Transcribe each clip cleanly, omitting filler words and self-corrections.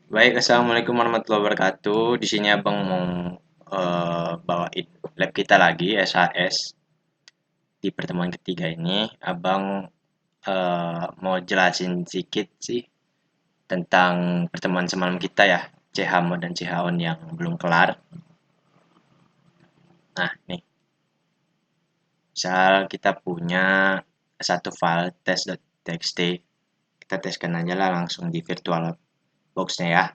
Baik, assalamualaikum warahmatullahi wabarakatuh. Di sini abang mau bawain lab kita lagi SHS di pertemuan ketiga ini. Abang mau jelasin sedikit sih tentang pertemuan semalam kita ya, CH-mod dan CH-on yang belum kelar. Nah, nih, misal kita punya satu file test.txt, kita teskan aja lah langsung di virtual box-nya ya.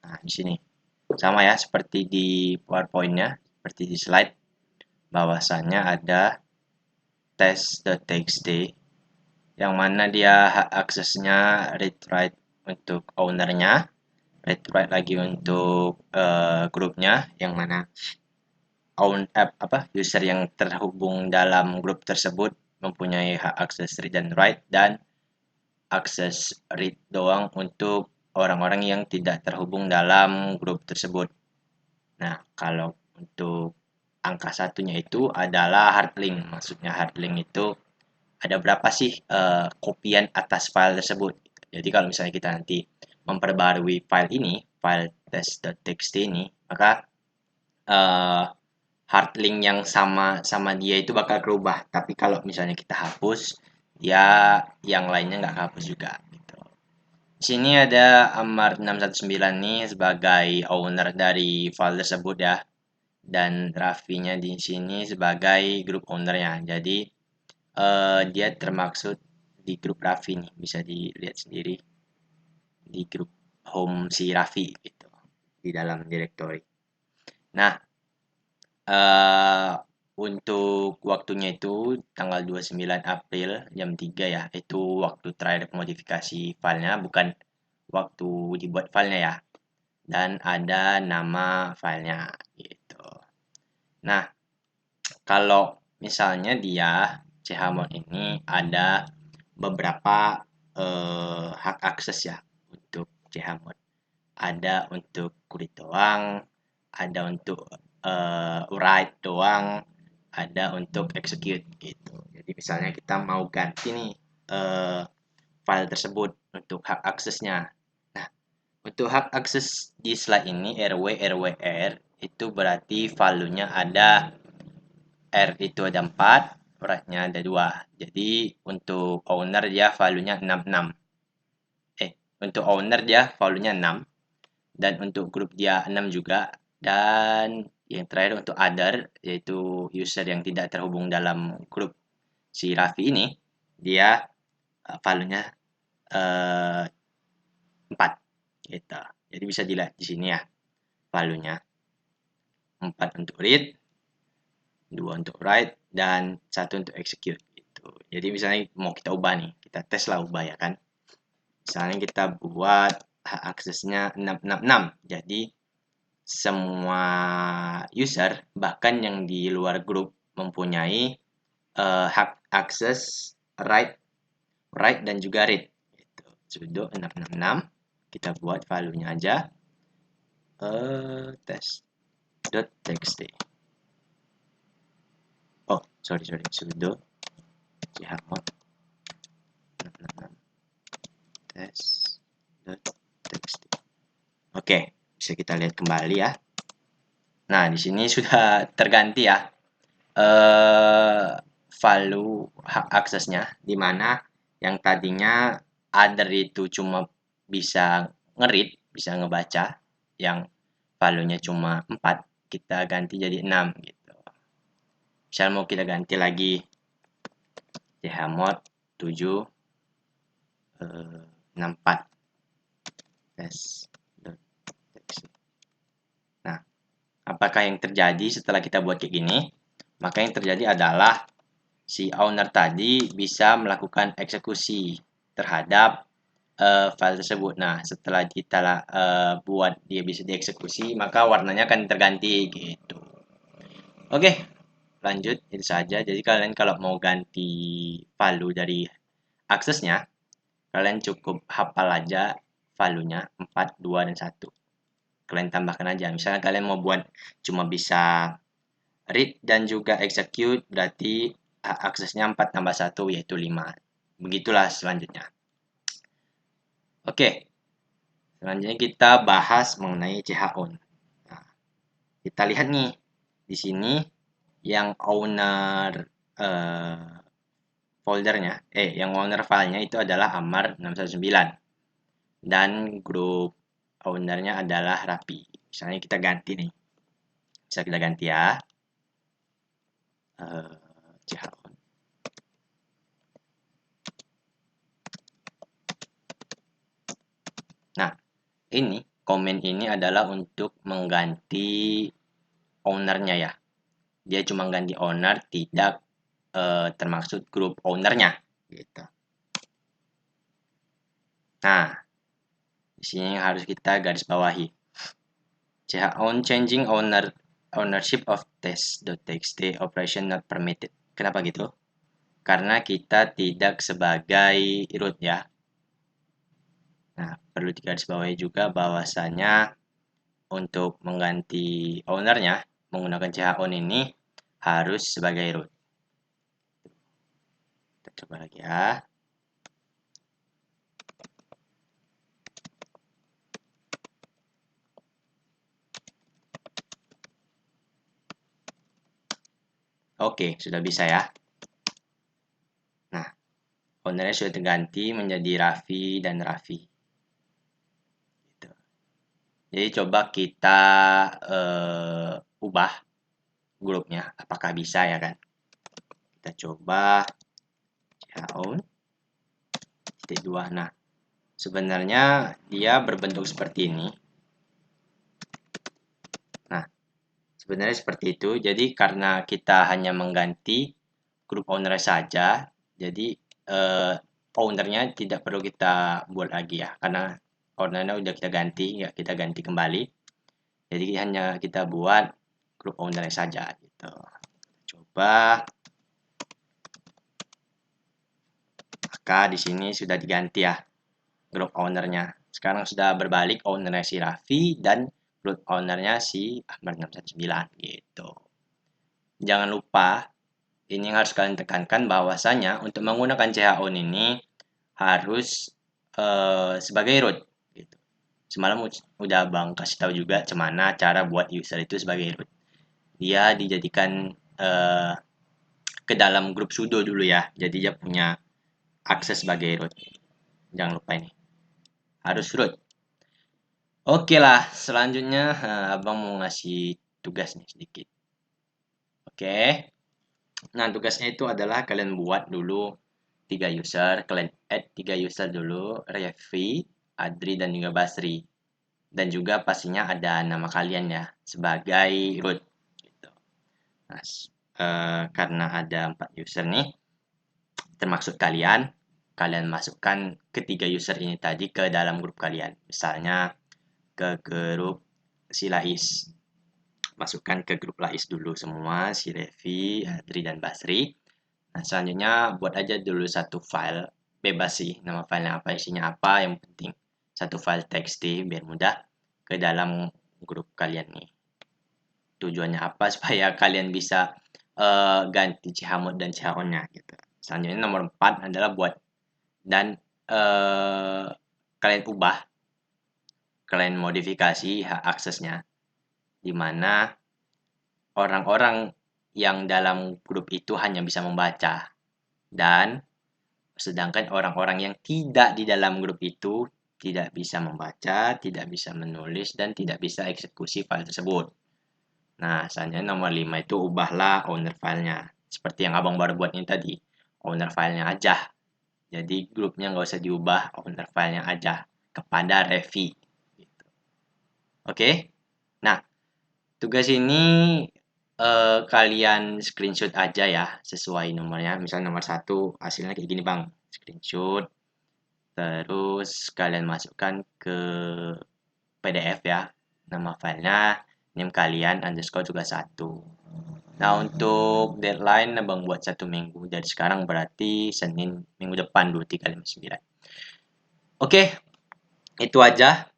Nah, di sini sama ya seperti di PowerPoint-nya, seperti di slide, bahwasannya ada test.txt yang mana dia hak aksesnya read write untuk ownernya, read write lagi untuk grupnya, yang mana user yang terhubung dalam grup tersebut mempunyai hak akses read dan write, dan akses read doang untuk orang-orang yang tidak terhubung dalam grup tersebut. Nah, kalau untuk angka satunya itu adalah hard link. Maksudnya hard link itu ada berapa sih kopian atas file tersebut. Jadi kalau misalnya kita nanti memperbarui file ini, file test.txt ini, maka uh, hard link yang sama sama dia itu bakal berubah. Tapi kalau misalnya kita hapus, ya yang lainnya nggak hapus juga. Gitu. Di sini ada Amar 619 nih sebagai owner dari file tersebut ya, dan Raffinya di sini sebagai grup ownernya. Jadi dia termaksud di grup Raffi nih, bisa dilihat sendiri di grup home si Raffi gitu, di dalam directory. Nah, untuk waktunya itu tanggal 29 April jam 3 ya, itu waktu terakhir modifikasi filenya, bukan waktu dibuat filenya ya. Dan ada nama filenya gitu. Nah, kalau misalnya dia chmod ini ada beberapa hak akses ya untuk chmod. Ada untuk kulit doang, ada untuk write doang, ada untuk execute gitu. Jadi misalnya kita mau ganti nih file tersebut untuk hak aksesnya. Nah, untuk hak akses di slide ini RW itu berarti value-nya ada R itu ada 4, write-nya ada 2. Jadi untuk owner dia value-nya 66. Untuk owner dia value-nya 6, dan untuk grup dia 6 juga, dan yang terakhir untuk other yaitu user yang tidak terhubung dalam grup si Raffi ini, dia value-nya 4 gitu. Jadi bisa dilihat di sini ya value-nya. 4 untuk read, 2 untuk write, dan 1 untuk execute gitu. Jadi misalnya mau kita ubah nih, kita tes lah ubah ya kan. Misalnya kita buat hak aksesnya 666. Jadi semua user bahkan yang di luar grup mempunyai hak akses write, dan juga read. Gitu. Sudo 666. Kita buat value-nya aja test.txt. Oh, sorry, sudo chmod 666 test.txt. Oke, bisa kita lihat kembali ya. Nah, di sini sudah terganti ya value hak aksesnya, di mana yang tadinya other itu cuma bisa ngerit, bisa ngebaca, yang value-nya cuma 4, kita ganti jadi 6 gitu. Misal mau kita ganti lagi chmod 7 64 tes. Nah, apakah yang terjadi setelah kita buat kayak gini? Maka yang terjadi adalah si owner tadi bisa melakukan eksekusi terhadap file tersebut. Nah, setelah kita buat dia bisa dieksekusi, maka warnanya akan terganti gitu. Oke, lanjut itu saja. Jadi kalian kalau mau ganti value dari aksesnya, kalian cukup hafal aja value-nya 4, 2, dan 1. Kalian tambahkan aja. Misalnya kalian mau buat cuma bisa read dan juga execute, berarti aksesnya 4 tambah 1 yaitu 5. Begitulah selanjutnya. Oke, Selanjutnya kita bahas mengenai CHON. Nah, kita lihat nih di sini yang owner eh, foldernya, yang owner filenya itu adalah Amar 619 dan grup ownernya adalah Rapi. Misalnya kita ganti nih, bisa kita ganti ya, CHON. Nah, ini komen ini adalah untuk mengganti ownernya ya. Dia cuma ganti owner, tidak termaksud grup ownernya gitu. Nah, di sini harus kita garis bawahi. On changing ownership of test.txt operation not permitted. Kenapa gitu? Karena kita tidak sebagai root ya. Nah, perlu digarisbawahi juga bahwasanya untuk mengganti ownernya menggunakan chon ini harus sebagai root. Kita coba lagi ya. Oke, sudah bisa ya. Nah, ownernya sudah terganti menjadi Raffi dan Raffi. Gitu. Jadi coba kita ubah grupnya, apakah bisa ya kan? Kita coba chon titik 2. Nah, sebenarnya dia berbentuk seperti ini. Nah, sebenarnya seperti itu. Jadi karena kita hanya mengganti grup owner saja, jadi ownernya tidak perlu kita buat lagi ya, karena ownernya udah kita ganti, ya kita ganti kembali. Jadi hanya kita buat grup owner saja gitu. Coba, maka di sini sudah diganti ya grup ownernya. Sekarang sudah berbalik, ownernya si Raffi dan grup ownernya si Ahmad 619 gitu. Jangan lupa, ini yang harus kalian tekankan bahwasanya untuk menggunakan chon ini harus sebagai root gitu. Semalam udah Bang kasih tahu juga gimana cara buat user itu sebagai root. Dia dijadikan ke dalam grup sudo dulu ya. Jadi dia punya akses sebagai root. Jangan lupa ini. Harus root. Oke lah, selanjutnya Abang mau ngasih tugas nih sedikit. Oke. Nah, tugasnya itu adalah kalian buat dulu 3 user, kalian add 3 user dulu, Revi, Adri, dan juga Basri. Dan juga pastinya ada nama kalian ya, sebagai root. Gitu. Nah, karena ada 4 user nih, termaksud kalian, kalian masukkan ketiga user ini tadi ke dalam grup kalian. Misalnya ke grup si Lais. Masukkan ke grup Lais dulu semua, si Revi, Adri, dan Basri. Nah, selanjutnya buat aja dulu satu file, bebas sih nama filenya apa, isinya apa, yang penting satu file txt biar mudah ke dalam grup kalian nih. Tujuannya apa? Supaya kalian bisa ganti chmod dan chon-nya gitu. Selanjutnya nomor 4 adalah buat dan kalian ubah, kalian modifikasi hak aksesnya, di mana orang-orang yang dalam grup itu hanya bisa membaca, dan sedangkan orang-orang yang tidak di dalam grup itu tidak bisa membaca, tidak bisa menulis, dan tidak bisa eksekusi file tersebut. Nah, selanjutnya nomor 5 itu ubahlah owner filenya. Seperti yang abang baru buat ini tadi. Owner filenya aja. Jadi grupnya nggak usah diubah, owner filenya aja kepada Revi. Gitu. Oke? Nah, tugas ini kalian screenshot aja ya sesuai nomornya. Misalnya nomor 1 hasilnya kayak gini bang. Screenshot. Terus kalian masukkan ke PDF ya. Nama filenya, name kalian, underscore juga 1. Nah, untuk deadline abang buat 1 minggu. Dari sekarang berarti Senin minggu depan 2359. Oke, itu aja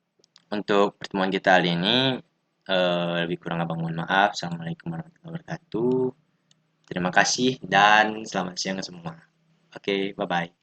untuk pertemuan kita hari ini. Lebih kurang abang mohon maaf. Assalamualaikum warahmatullahi wabarakatuh. Terima kasih dan selamat siang semua. Oke, bye-bye.